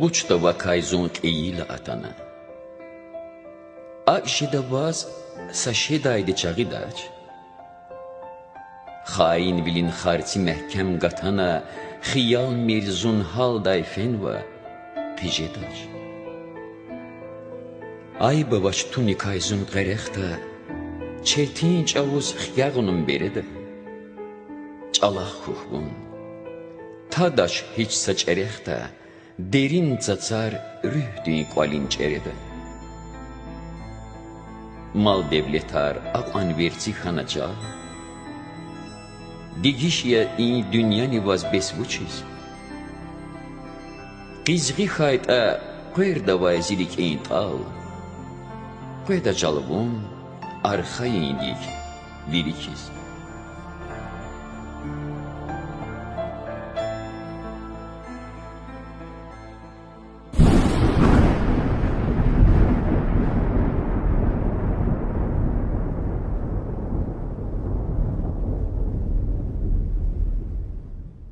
Buçta vakayzun qiyil atana. Akşida baz saşedaydı çağıdaç. Hain bilin xarti mehkem gatana, xiyal mirzun hal dayfen va pijedaç. Ay babaç tuni kayzun qerekta, çertin çavuz xiyağunun berede. Çalaq kuhbun, tadaş hiç saç erekta, derin tsatsar rühdün qalin çerede. Mal devletar aqan verci xanaca, digişya in dünyani vaz besvuçiz. Qizgi xayta qerda vazilik in tal, qeda çalbun arxayindik virikiz.